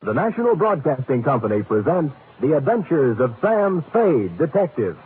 The National Broadcasting Company presents The Adventures of Sam Spade, Detective.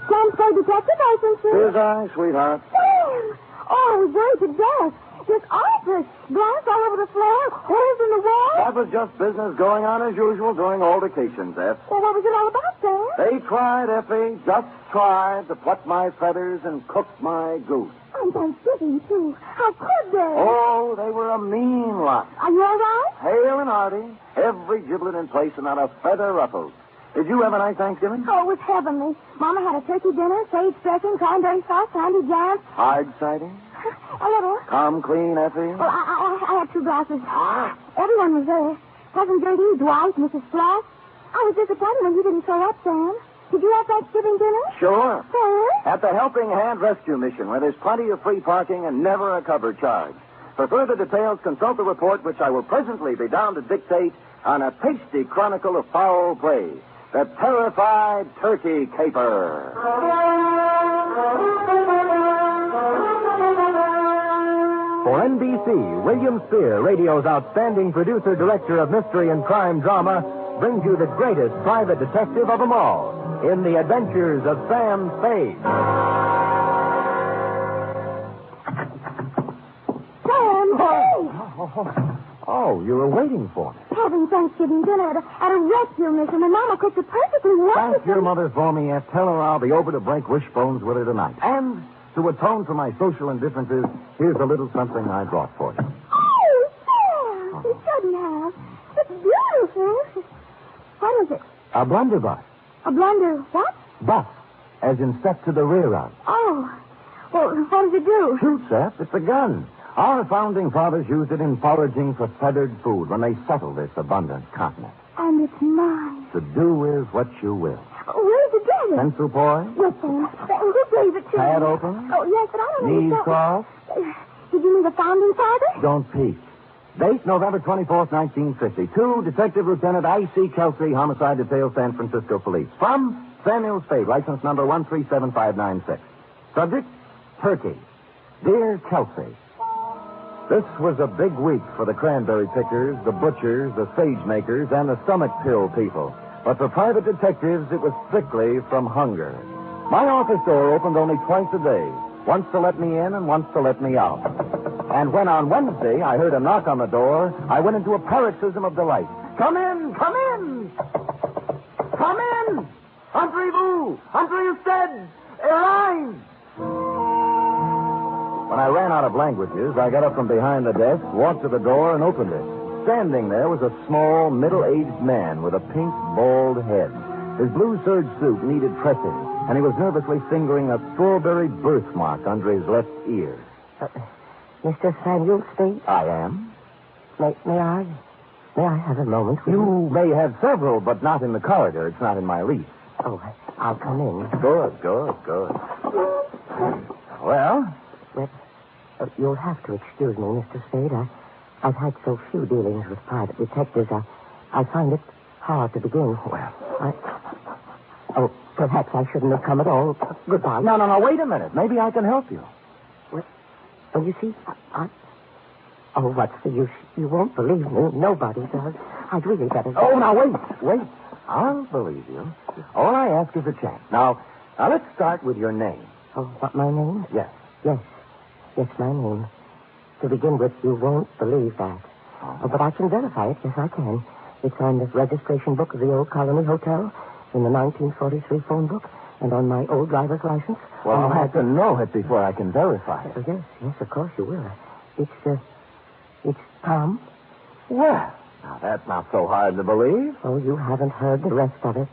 Sam Spade, Detective License, sir. Here's I, sweetheart. Sam! Oh, I was worried to death. Just awful. Glass all over the floor, holes in the wall. That was just business going on as usual during altercations, F. Well, what was it all about, Sam? They tried, Effie, just tried to pluck my feathers and cook my goose. On Thanksgiving, too. How could they? Oh, they were a mean lot. Are you all right? Hale and hearty, every giblet in place and not a feather ruffled. Did you have a nice Thanksgiving? Oh, it was heavenly. Mama had a turkey dinner, sage dressing, cranberry sauce, candy jams. Hard cider? A little. Come clean, Effie? Well, I had 2 glasses. Everyone was there. Cousin Gertie, Dwight, Mrs. Flash. I was disappointed when you didn't show up, Sam. Did you have Thanksgiving dinner? Sure. Sam? At the Helping Hand Rescue Mission, where there's plenty of free parking and never a cover charge. For further details, consult the report, which I will presently be down to dictate on a tasty chronicle of foul play. The Terrified Turkey Caper. For NBC, William Spear, radio's outstanding producer-director of mystery and crime drama, brings you the greatest private detective of them all in The Adventures of Sam Spade. Sam Spade! Oh, you were waiting for me. Having Thanksgiving dinner at a rescue mission, and Mama cooked it perfectly wonderful. Thank your mother for me, F. Tell her I'll be over to break wishbones with her tonight. And to atone for my social indifferences, here's a little something I brought for you. Oh, Sam! You shouldn't have. It's beautiful. What is it? A blunderbuss. A blunder what? Buff, as in step to the rear of. Oh. Well, what does it do? Shoot, Seth. It's a gun. Our founding fathers used it in foraging for feathered food when they settled this abundant continent. And it's mine. To do with what you will. Where'd you get it? Pencil boy? Yes, Sam. Who gave it to Pad you? open? Oh, yes, but I don't know. Knees crossed? Did you mean the founding father? Don't peek. Date November 24th, 1950. To Detective Lieutenant I.C. Kelsey, Homicide Detail, San Francisco Police. From Samuel Spade, license number 137596. Subject, Turkey. Dear Kelsey, this was a big week for the cranberry pickers, the butchers, the sage makers, and the stomach pill people. But for private detectives, it was strictly from hunger. My office door opened only twice a day, once to let me in and once to let me out. And when on Wednesday I heard a knock on the door, I went into a paroxysm of delight. Come in! Come in! Come in! Entrez-vous! Entrez-vous! Arise! When I ran out of languages, I got up from behind the desk, walked to the door, and opened it. Standing there was a small, middle-aged man with a pink, bald head. His blue serge suit needed pressing, and he was nervously fingering a strawberry birthmark under his left ear. Mr. Samuel Spade? I am. May I have a moment with You may have several, but not in the corridor. It's not in my lease. Oh, I'll come in. Good. Well? Well, you'll have to excuse me, Mr. Spade. I've had so few dealings with private detectives. I find it hard to begin. Well. Perhaps I shouldn't have come at all. Goodbye. No, wait a minute. Maybe I can help you. Well, you see, Oh, what's the use? You won't believe me. Nobody does. I'd really better... Oh, now, wait. I'll believe you. All I ask is a chance. Now, let's start with your name. Oh, what, my name? Yes. Yes, my name. To begin with, you won't believe that. Oh, but I can verify it. Yes, I can. It's on the registration book of the old Colony Hotel, in the 1943 phone book, and on my old driver's license. Well, I'll have to know it before I can verify it. Yes, of course you will. It's Tom. Well, now that's not so hard to believe. Oh, you haven't heard the rest of it.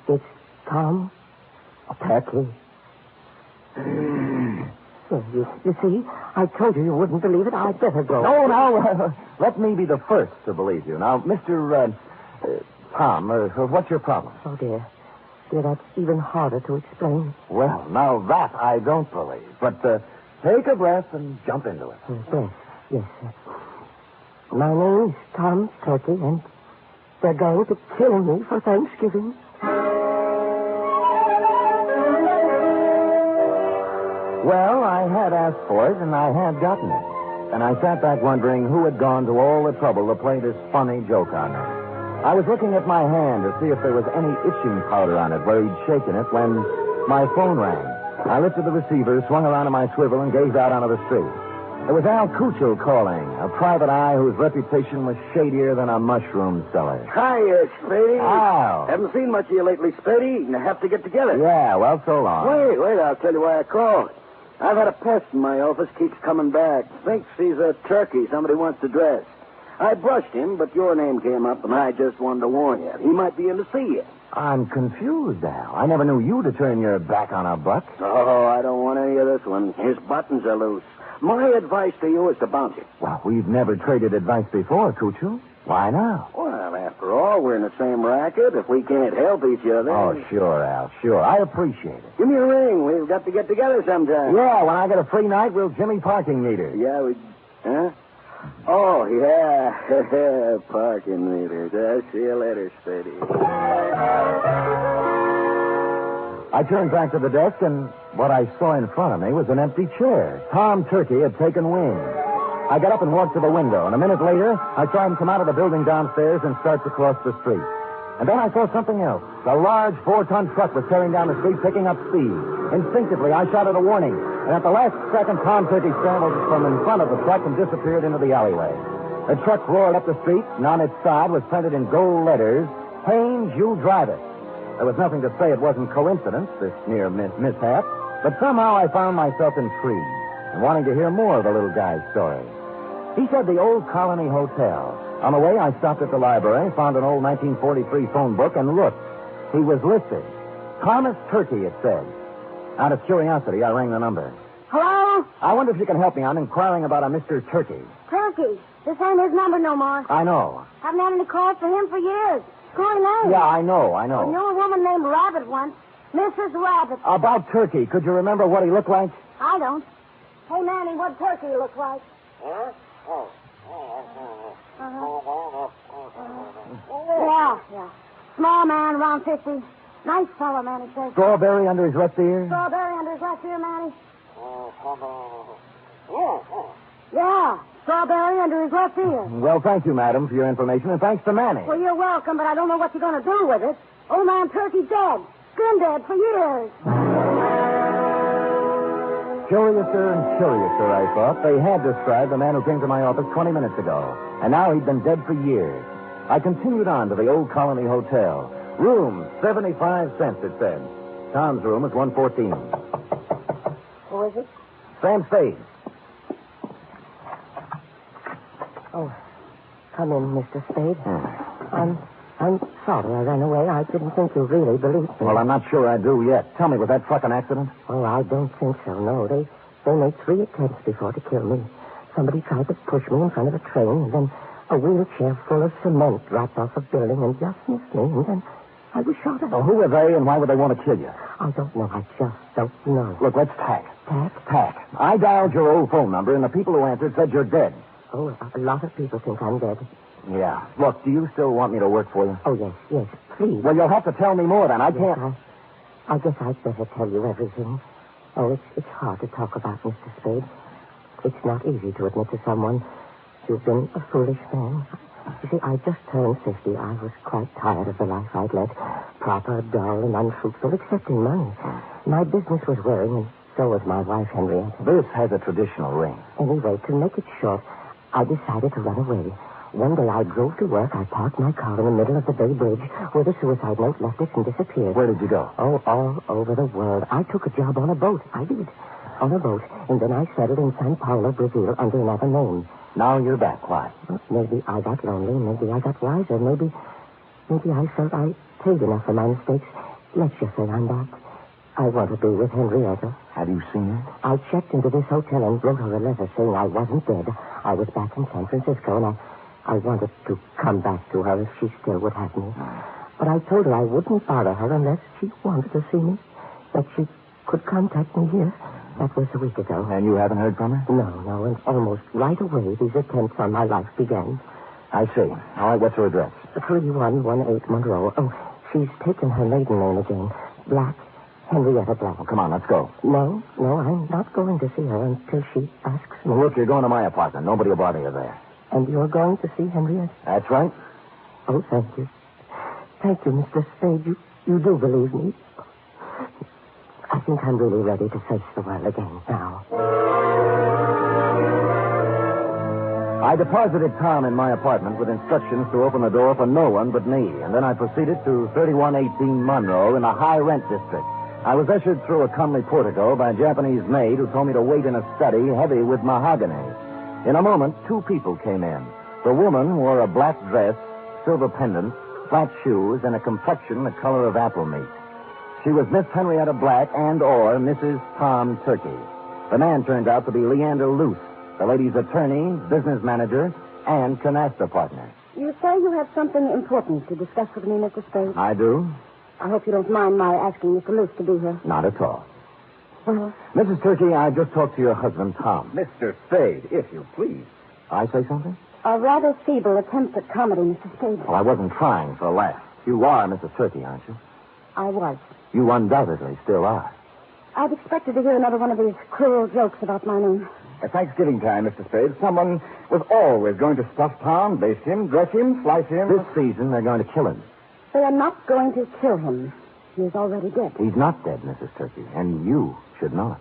It's Tom Turkey. You see, I told you wouldn't believe it. I'd better go. No, now, let me be the first to believe you. Now, Mr. Tom, what's your problem? Oh, dear, that's even harder to explain. Well, now that I don't believe. But take a breath and jump into it. Yes. My name's Tom Turkey, and they're going to kill me for Thanksgiving. Well, I had asked for it, and I had gotten it. And I sat back wondering who had gone to all the trouble to play this funny joke on me. I was looking at my hand to see if there was any itching powder on it where he'd shaken it when my phone rang. I lifted the receiver, swung around in my swivel, and gazed out onto the street. It was Al Cuccio calling, a private eye whose reputation was shadier than a mushroom cellar. Hiya, Spade. Al. Haven't seen much of you lately, Spade. You have to get together. Yeah, well, so long. Wait, I'll tell you why I called. I've had a pest in my office, keeps coming back. Thinks he's a turkey somebody wants to dress. I brushed him, but your name came up, and I just wanted to warn you. He might be in to see you. I'm confused, Al. I never knew you to turn your back on a buck. Oh, I don't want any of this one. His buttons are loose. My advice to you is to bounce it. Well, we've never traded advice before, Cuccio. Why now? Well, after all, we're in the same racket. If we can't help each other... Oh, sure, Al, sure. I appreciate it. Give me a ring. We've got to get together sometime. Yeah, when I get a free night, we'll Jimmy parking meter. Yeah, we... Huh? Oh, yeah. Parking meters. I'll see you later, Spady. I turned back to the desk, and what I saw in front of me was an empty chair. Tom Turkey had taken wing. I got up and walked to the window, and a minute later, I saw him come out of the building downstairs and start to cross the street. And then I saw something else. A large 4-ton truck was tearing down the street, picking up speed. Instinctively, I shouted a warning, and at the last second, Tom Turkey scrambled from in front of the truck and disappeared into the alleyway. The truck roared up the street, and on its side was printed in gold letters, "Haynes, you drive it." There was nothing to say it wasn't coincidence, this near mishap, but somehow I found myself intrigued and wanting to hear more of the little guy's story. He said the Old Colony Hotel. On the way, I stopped at the library, found an old 1943 phone book, and looked. He was listed. Thomas Turkey, it said. Out of curiosity, I rang the number. Hello? I wonder if you can help me. I'm inquiring about a Mr. Turkey. Turkey. This ain't his number no more. I know. Haven't had any calls for him for years. Corey Lane. Yeah, I know. I knew a woman named Rabbit once. Mrs. Rabbit. About Turkey, could you remember what he looked like? I don't. Hey, Manny, what Turkey look like? Huh? Oh. Yeah. Small man, around 50. Nice fellow, Manny says. Strawberry under his left ear? Strawberry under his left ear, Manny? Yeah, strawberry under his left ear. Well, thank you, madam, for your information, and thanks to Manny. Well, you're welcome, but I don't know what you're going to do with it. Old man Turkey's dead. Been dead for years. Curiouser and curiouser, I thought. They had described the man who came to my office 20 minutes ago, and now he'd been dead for years. I continued on to the Old Colony Hotel. Room, 75 cents, it said. Tom's room is 114. Who is it? Sam Spade. Oh, come in, Mr. Spade. I'm sorry I ran away. I didn't think you really believed me. Well, I'm not sure I do yet. Tell me, was that truck an accident? Oh, I don't think so, no. They made 3 attempts before to kill me. Somebody tried to push me in front of a train, and then a wheelchair full of cement dropped off a building and just missed me, and then I was shot at. Well, who are they, and why would they want to kill you? I don't know. I just don't know. Look, let's tack. Tack? Tack. I dialed your old phone number, and the people who answered said you're dead. Oh, a lot of people think I'm dead. Yeah. Look, do you still want me to work for you? Oh, yes, please. Well, you'll have to tell me more, then. I can't... Yes, I guess I'd better tell you everything. Oh, it's hard to talk about, Mr. Spade. It's not easy to admit to someone you've been a foolish man. You see, I just turned 50. I was quite tired of the life I'd led. Proper, dull, and unfruitful, except in money. My business was wearing, and so was my wife, Henrietta. This has a traditional ring. Anyway, to make it short, I decided to run away. One day I drove to work. I parked my car in the middle of the Bay Bridge where the suicide note left it and disappeared. Where did you go? Oh, all over the world. I took a job on a boat. I did. On a boat. And then I settled in Sao Paulo, Brazil, under another name. Now you're back. Why? Well, maybe I got lonely. Maybe I got wiser. Maybe I felt I paid enough for my mistakes. Let's just say I'm back. I want to be with Henrietta. Have you seen her? I checked into this hotel and wrote her a letter saying I wasn't dead. I was back in San Francisco, and I wanted to come back to her if she still would have me. But I told her I wouldn't bother her unless she wanted to see me, that she could contact me here. That was a week ago. And you haven't heard from her? No, and almost right away these attempts on my life began. I see. All right, what's her address? 3118 Monroe. Oh, she's taken her maiden name again. Black, Henrietta Black. Oh, come on, let's go. No, I'm not going to see her until she asks me. Well, look, you're going to my apartment. Nobody will bother you there. And you're going to see Henrietta? That's right. Oh, thank you. Thank you, Mr. Spade. You do believe me. I think I'm really ready to face the world again now. I deposited Tom in my apartment with instructions to open the door for no one but me, and then I proceeded to 3118 Monroe in a high-rent district. I was ushered through a comely portico by a Japanese maid who told me to wait in a study heavy with mahogany. In a moment, two people came in. The woman wore a black dress, silver pendant, flat shoes, and a complexion the color of apple meat. She was Miss Henrietta Black and/or Mrs. Tom Turkey. The man turned out to be Leander Luce, the lady's attorney, business manager, and canasta partner. You say you have something important to discuss with me, Mr. Spade. I do? I hope you don't mind my asking Mr. Luce to be here. Not at all. Well, Mrs. Turkey, I just talked to your husband, Tom. Mr. Spade, if you please. I say something? a rather feeble attempt at comedy, Mr. Spade. Well, I wasn't trying for a laugh. You are Mrs. Turkey, aren't you? I was. You undoubtedly still are. I'd expected to hear another one of these cruel jokes about my name. At Thanksgiving time, Mr. Spade, someone was always going to stuff Tom, baste him, dress him, slice him. This season, they're going to kill him. They are not going to kill him. He is already dead. He's not dead, Mrs. Turkey, and you should not.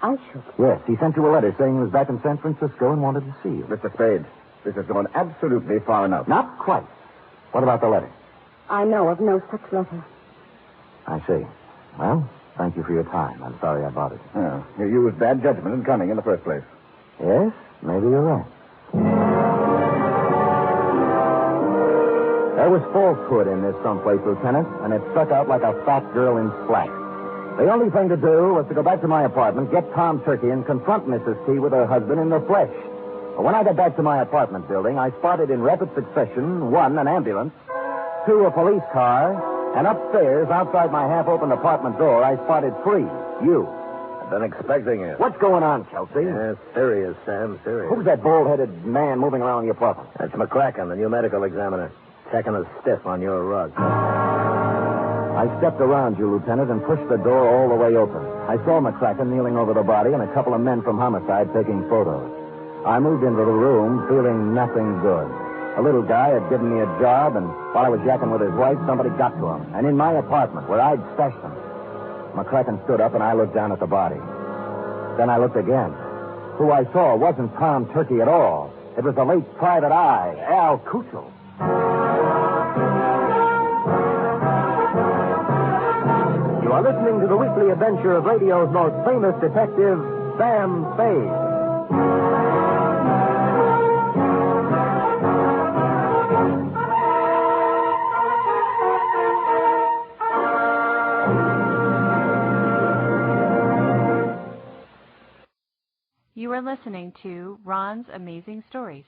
I should. Yes, he sent you a letter saying he was back in San Francisco and wanted to see you. Mr. Spade, this has gone absolutely far enough. Not quite. What about the letter? I know of no such letter. I see. Well, thank you for your time. I'm sorry I bothered you. Oh, you used bad judgment in coming in the first place. Yes, maybe you're right. There was falsehood in this someplace, Lieutenant, and it stuck out like a fat girl in slack. The only thing to do was to go back to my apartment, get Tom Turkey, and confront Mrs. T with her husband in the flesh. But when I got back to my apartment building, I spotted in rapid succession, 1, an ambulance, 2, a police car, and upstairs, outside my half-opened apartment door, I spotted 3, you. I've been expecting it. What's going on, Kelsey? Yeah, serious, Sam, serious. Who's that bald-headed man moving around the apartment? That's McCracken, the new medical examiner. Checking the stiff on your rug. I stepped around you, Lieutenant, and pushed the door all the way open. I saw McCracken kneeling over the body and a couple of men from homicide taking photos. I moved into the room feeling nothing good. A little guy had given me a job, and while I was yakking with his wife, somebody got to him. And in my apartment, where I'd stashed him. McCracken stood up, and I looked down at the body. Then I looked again. Who I saw wasn't Tom Turkey at all. It was the late Private Eye, Al Kuchel. You are listening to the weekly adventure of radio's most famous detective, Sam Spade. You are listening to Ron's Amazing Stories.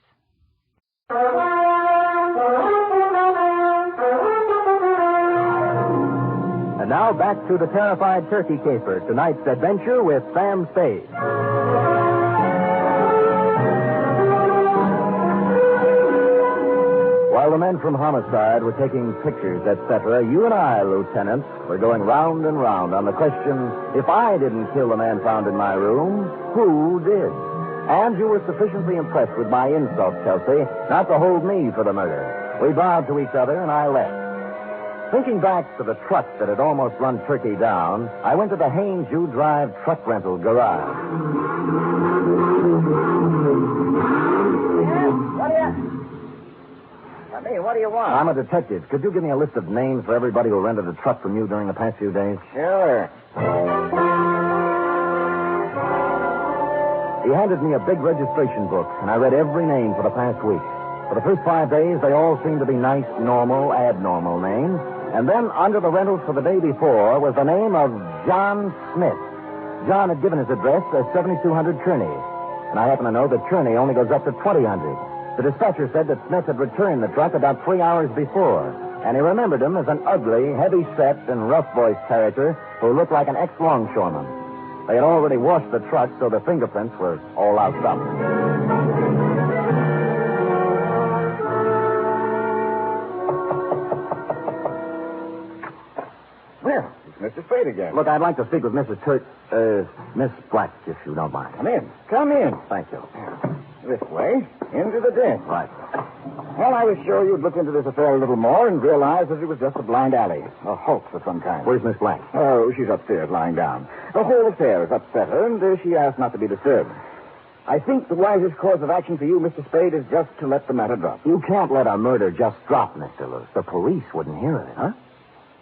And now back to the terrified turkey caper, tonight's adventure with Sam Spade. While the men from homicide were taking pictures, etc., you and I, Lieutenant, were going round and round on the question, if I didn't kill the man found in my room, who did? And you were sufficiently impressed with my insult, Kelsey, not to hold me for the murder. We bowed to each other, and I left. Thinking back to the truck that had almost run Turkey down, I went to the Haynes U Drive truck rental garage. What do you want? I'm a detective. Could you give me a list of names for everybody who rented a truck from you during the past few days? Sure. He handed me a big registration book, and I read every name for the past week. For the first 5 days, they all seemed to be nice, normal, abnormal names. And then, under the rentals for the day before, was the name of John Smith. John had given his address as 7200 Kearney. And I happen to know that Kearney only goes up to 2000. The dispatcher said that Smith had returned the truck about 3 hours before. And he remembered him as an ugly, heavy-set, and rough-voiced character who looked like an ex-longshoreman. They had already washed the truck, so the fingerprints were all out up. Well, it's Mr. Spade again. Look, I'd like to speak with Miss Black, if you don't mind. Come in. Come in. Thank you. This way, into the den. Right. Well, I was sure you'd look into this affair a little more and realize that it was just a blind alley, a hoax of some kind. Where's Miss Black? Oh, she's upstairs, lying down. The whole affair has upset her, and she asked not to be disturbed. I think the wisest course of action for you, Mr. Spade, is just to let the matter drop. You can't let a murder just drop, Mr. Lewis. The police wouldn't hear of it. Huh?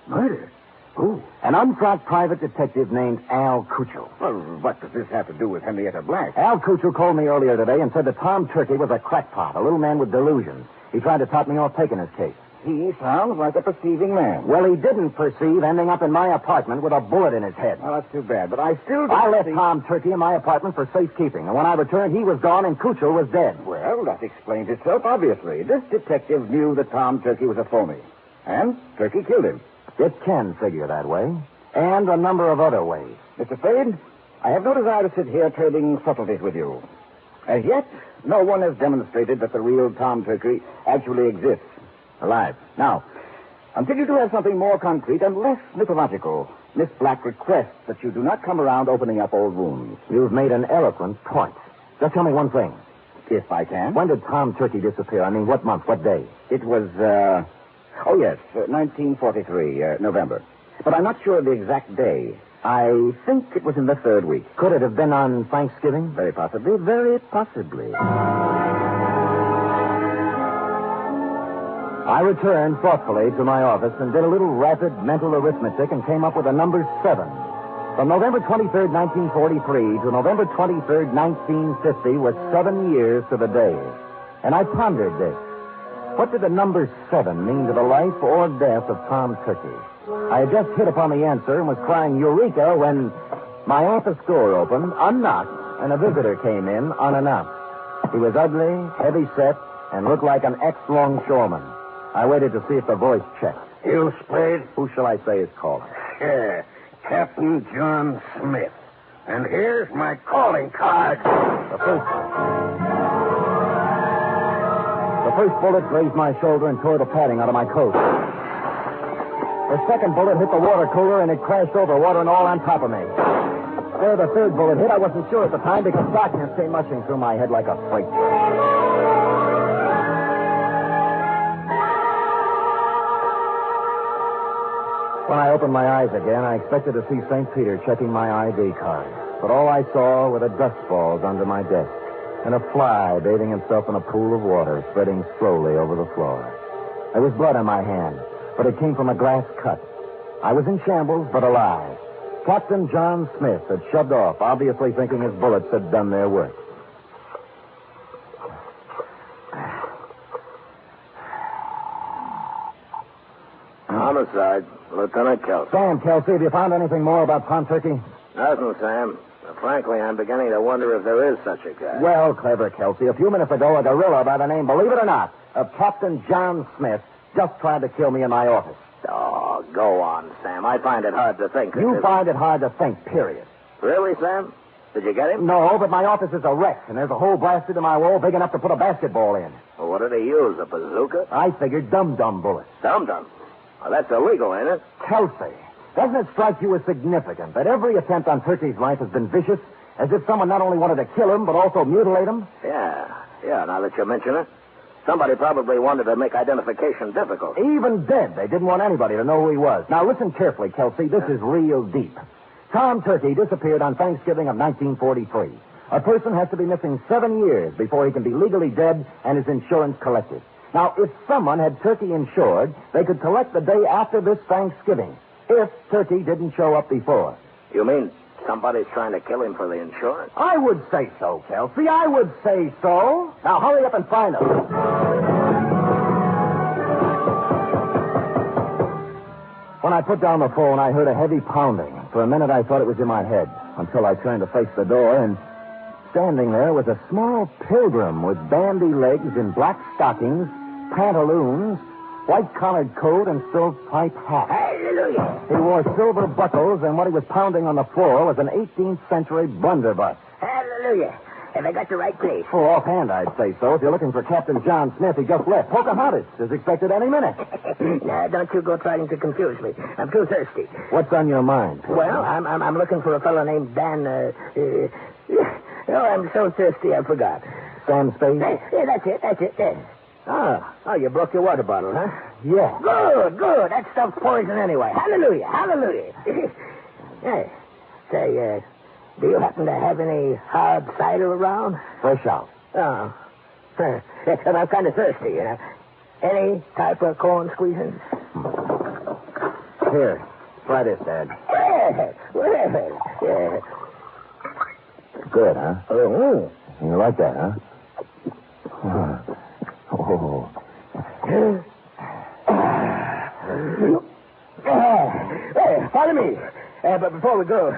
Murder? Who? An untracked private detective named Al Cuccio. Well, what does this have to do with Henrietta Black? Al Cuccio called me earlier today and said that Tom Turkey was a crackpot, a little man with delusions. He tried to top me off taking his case. He sounds like a perceiving man. Well, he didn't perceive ending up in my apartment with a bullet in his head. Well, that's too bad, but I still I don't left see... Tom Turkey in my apartment for safekeeping, and when I returned, he was gone and Cuccio was dead. Well, that explains itself, obviously. This detective knew that Tom Turkey was a phony, and Turkey killed him. It can figure that way, and a number of other ways. Mr. Spade, I have no desire to sit here trading subtleties with you. As yet, no one has demonstrated that the real Tom Turkey actually exists, alive. Now, until you do have something more concrete and less mythological, Miss Black requests that you do not come around opening up old wounds. You've made an eloquent point. Just tell me one thing. If I can. When did Tom Turkey disappear? I mean, what month, what day? It was, 1943, November. But I'm not sure of the exact day. I think it was in the third week. Could it have been on Thanksgiving? Very possibly, very possibly. I returned thoughtfully to my office and did a little rapid mental arithmetic and came up with the number 7. From November 23rd, 1943 to November 23rd, 1950 was 7 years to the day. And I pondered this. What did the number 7 mean to the life or death of Tom Turkey? I had just hit upon the answer and was crying Eureka when my office door opened, unlocked, and a visitor came in unannounced. He was ugly, heavy-set, and looked like an ex-longshoreman. I waited to see if the voice checked. You, Spade? Who shall I say is calling? Yeah, Captain John Smith. And here's my calling card. The first bullet grazed my shoulder and tore the padding out of my coat. The second bullet hit the water cooler and it crashed over, water and all on top of me. Where the third bullet hit, I wasn't sure at the time because darkness came rushing through my head like a freight train. When I opened my eyes again, I expected to see St. Peter checking my ID card. But all I saw were the dust balls under my desk and a fly bathing himself in a pool of water spreading slowly over the floor. There was blood on my hand, but it came from a glass cut. I was in shambles, but alive. Captain John Smith had shoved off, obviously thinking his bullets had done their work. Homicide, Lieutenant Kelsey. Sam, Kelsey, have you found anything more about Tom Turkey? Nothing, Sam. Frankly, I'm beginning to wonder if there is such a guy. Well, clever, Kelsey. A few minutes ago, a gorilla by the name, believe it or not, of Captain John Smith just tried to kill me in my office. Oh, go on, Sam. I find it hard to think. You find it hard to think, period. Really, Sam? Did you get him? No, but my office is a wreck, and there's a hole blasted in my wall big enough to put a basketball in. Well, what did he use, a bazooka? I figured dum-dum bullets. Dum-dum? Well, that's illegal, ain't it? Kelsey, doesn't it strike you as significant that every attempt on Turkey's life has been vicious, as if someone not only wanted to kill him, but also mutilate him? Yeah, now that you mention it. Somebody probably wanted to make identification difficult. Even dead, they didn't want anybody to know who he was. Now, listen carefully, Kelsey. This is real deep. Tom Turkey disappeared on Thanksgiving of 1943. A person has to be missing 7 years before he can be legally dead and his insurance collected. Now, if someone had Turkey insured, they could collect the day after this Thanksgiving, if Turkey didn't show up before. You mean somebody's trying to kill him for the insurance? I would say so, Kelsey. I would say so. Now, hurry up and find him. When I put down the phone, I heard a heavy pounding. For a minute, I thought it was in my head, until I turned to face the door, and standing there was a small pilgrim with bandy legs in black stockings, pantaloons, white-collared coat, and stovepipe hat. Hallelujah. He wore silver buckles, and what he was pounding on the floor was an 18th century blunderbuss. Hallelujah. Have I got the right place? Oh, offhand, I'd say so. If you're looking for Captain John Smith, he just left. Pocahontas is expected any minute. Now, don't you go trying to confuse me. I'm too thirsty. What's on your mind? Well, I'm looking for a fellow named Dan, oh, I'm so thirsty I forgot. Sam Spade? Yeah, that's it. Yeah. Oh, you broke your water bottle, huh? Yeah. Good. That stuff's poison anyway. Hallelujah. Hey, say, do you happen to have any hard cider around? Fresh out. Oh. And I'm kind of thirsty, you know. Any type of corn squeezing? Here, try this, Dad. Yeah. Good, huh? Oh. You like that, huh? Oh. Follow me. But before we go,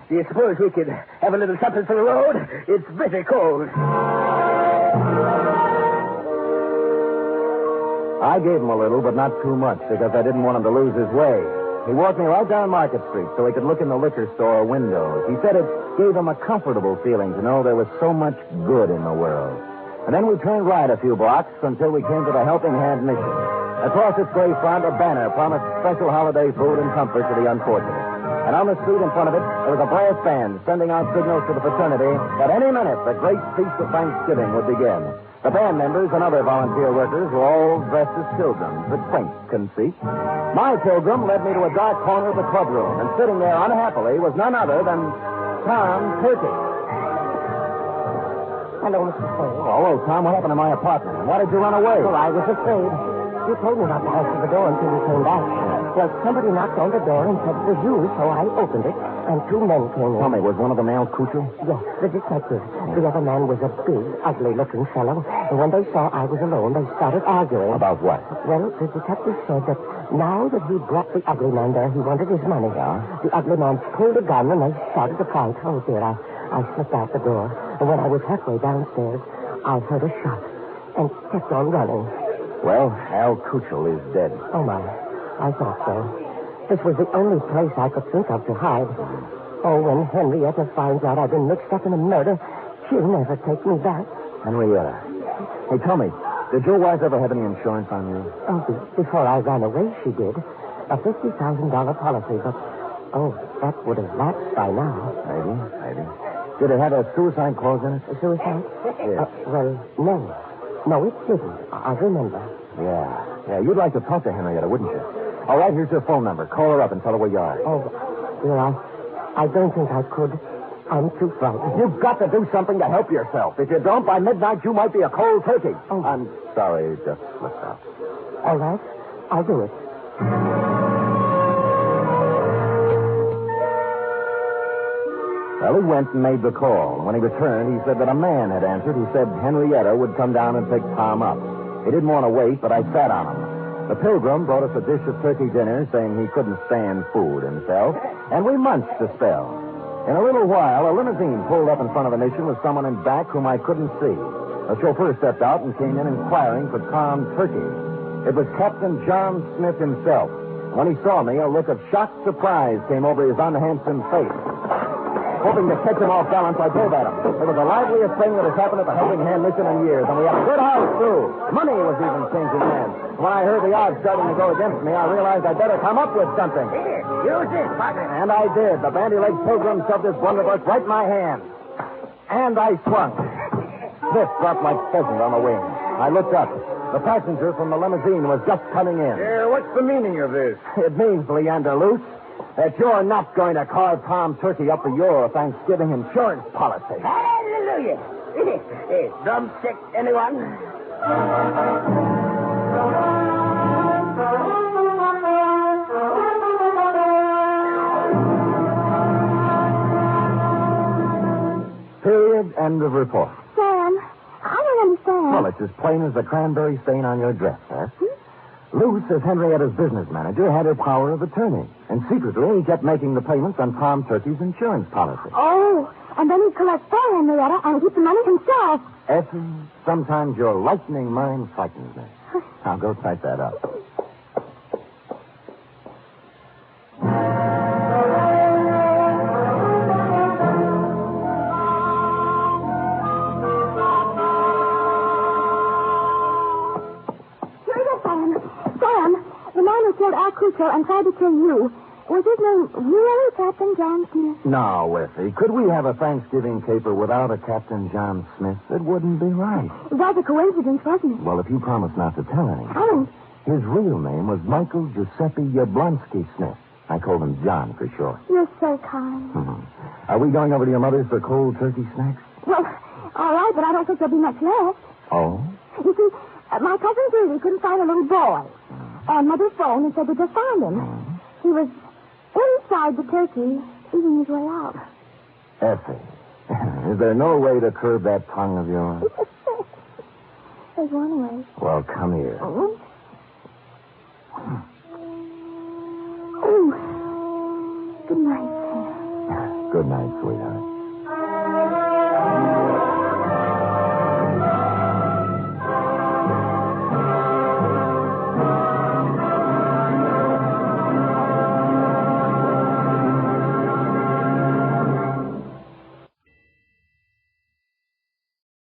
do you suppose we could have a little something for the road? It's bitter cold. I gave him a little, but not too much, because I didn't want him to lose his way. He walked me right down Market Street so he could look in the liquor store windows. He said it gave him a comfortable feeling to know there was so much good in the world. And then we turned right a few blocks until we came to the Helping Hand Mission. Across its gray front, a banner promised special holiday food and comfort to the unfortunate. And on the street in front of it, there was a brass band sending out signals to the fraternity that any minute the great feast of Thanksgiving would begin. The band members and other volunteer workers were all dressed as pilgrims, a quaint conceit. My pilgrim led me to a dark corner of the clubroom, and sitting there unhappily was none other than Tom Turkey. Hello, Mr. Spade. Oh, hello, Tom. What happened to my apartment? And why did you run away? Well, I was afraid. You told me not to answer the door until you came back. Well, somebody knocked on the door and said it was you, so I opened it, and two men came in. Tell me, was one of them Al Cuccio? Yes, the detective. The other man was a big, ugly-looking fellow, and when they saw I was alone, they started arguing. About what? Well, the detective said that now that he brought the ugly man there, he wanted his money. Yeah? The ugly man pulled a gun, and they started to fight. Oh, dear, I slipped out the door, and when I was halfway downstairs, I heard a shot and kept on running. Well, Al Cuccio is dead. Oh, my. I thought so. This was the only place I could think of to hide. Oh, when Henrietta finds out I've been mixed up in a murder, she'll never take me back. Henrietta. Hey, tell me, did your wife ever have any insurance on you? Oh, before I ran away, she did. A $50,000 policy, but, that would have lapsed by now. Maybe. Did it have a suicide clause in it? A suicide? Yeah. Well, no. No, it didn't. I remember. Yeah, you'd like to talk to Henrietta, wouldn't you? All right, here's her phone number. Call her up and tell her where you are. Oh, dear, I don't think I could. I'm too frightened. You've got to do something to help yourself. If you don't, by midnight, you might be a cold turkey. Oh. I'm sorry, it just slipped out. All right, I'll do it. Well, he went and made the call. When he returned, he said that a man had answered who said Henrietta would come down and pick Tom up. He didn't want to wait, but I sat on him. The pilgrim brought us a dish of turkey dinner, saying he couldn't stand food himself, and we munched a spell. In a little while, a limousine pulled up in front of the mission with someone in back whom I couldn't see. A chauffeur stepped out and came in inquiring for Tom Turkey. It was Captain John Smith himself. When he saw me, a look of shocked surprise came over his unhandsome face. Hoping to catch him off balance, I drove at him. It was the liveliest thing that has happened at the Helping Hand Mission in years, and we had a good house, too. Money was even changing hands. When I heard the odds starting to go against me, I realized I'd better come up with something. Here, use this, partner. And I did. The bandy-legged pilgrim shoved his blunderbuss right in my hand. And I swung. This dropped like pheasant on the wing. I looked up. The passenger from the limousine was just coming in. Yeah, what's the meaning of this? It means, Leander Luce, that you're not going to carve Tom Turkey up for your Thanksgiving insurance policy. Hallelujah. Drumstick, anyone? Period. End of report. Sam, I don't understand. Well, it's as plain as the cranberry stain on your dress, huh? Luce, as Henrietta's business manager, had her power of attorney. And secretly, he kept making the payments on Tom Turkey's insurance policy. Oh, and then he'd collect for Henrietta and keep the money himself. Effie, sometimes your lightning mind frightens me. Now, go type that up. Central and tried to kill you, was his name really Captain John Smith? No, Wissy. Could we have a Thanksgiving caper without a Captain John Smith? It wouldn't be right. It was a coincidence, wasn't it? Well, if you promise not to tell anyone. I won't. His real name was Michael Giuseppe Yablonsky Smith. I called him John for short. You're so kind. Are we going over to your mother's for cold turkey snacks? Well, all right, but I don't think there'll be much left. Oh? You see, my cousin Julie couldn't find a little boy. And Mother phoned and said they just found him. He was inside the turkey, eating his way out. Effie, is there no way to curb that tongue of yours? There's one way. Well, come here. Oh, good night, Sam. Good night, sweetheart.